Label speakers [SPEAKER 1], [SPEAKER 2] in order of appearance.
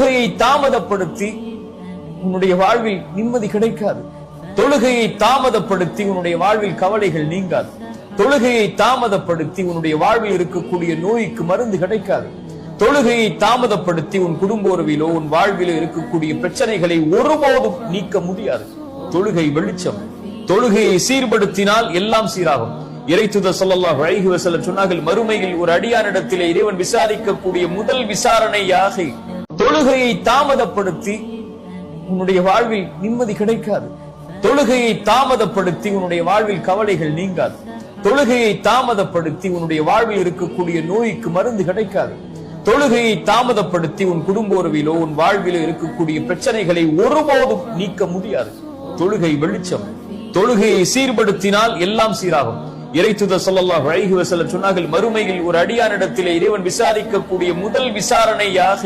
[SPEAKER 1] தொழுகையை தாமதப்படுத்தி உன்னுடைய வாழ்வில் நிம்மதி கிடைக்காது. தொழுகையை தாமதப்படுத்தி உன்னுடைய வாழ்வில் கவலைகள் நீங்காது. தொழுகையை தாமதப்படுத்தி உன்னுடைய வாழ்வில் இருக்கக்கூடிய நோய்க்கு மருந்து கிடைக்காது. தொழுகையை தாமதப்படுத்தி உன் குடும்ப உறவிலோ உன் வாழ்விலோ இருக்கக்கூடிய பிரச்சனைகளை ஒருபோதும் நீக்க முடியாது. தொழுகை வெளிச்சம். தொழுகையை சீர்படுத்தினால் எல்லாம் சீராகும். இறைத்தூதர் ஸல்லல்லாஹு அலைஹி வஸல்லம் சொன்னார்கள், மறுமையில் ஒரு அடியானிடத்திலே இறைவன் விசாரிக்கக்கூடிய முதல் விசாரணையாக தொழுகையை தாமதப்படுத்தி உன்னுடைய வாழ்வில் நிம்மதி கிடைக்காது. தொழுகையை தாமதப்படுத்தி உன்னுடைய வாழ்வில் கவலைகள் நீங்காது. தொழுகையை தாமதப்படுத்தி உன்னுடைய வாழ்வில் இருக்கக்கூடிய நோய்க்கு மருந்து கிடைக்காது. தொழுகையை தாமதப்படுத்தி உன் குடும்ப உறவிலோ உன் வாழ்விலோ இருக்கக்கூடிய பிரச்சனைகளை ஒருபோதும் நீக்க முடியாது. தொழுகை வெளிச்சம். தொழுகையை சீர்படுத்தினால் எல்லாம் சீராகும். இறைத்தூதர் ஸல்லல்லாஹு அலைஹி வஸல்லம் சொன்னார்கள், மறுமையில் ஒரு அடியானிடத்திலே இறைவன் விசாரிக்கக்கூடிய முதல் விசாரணையாக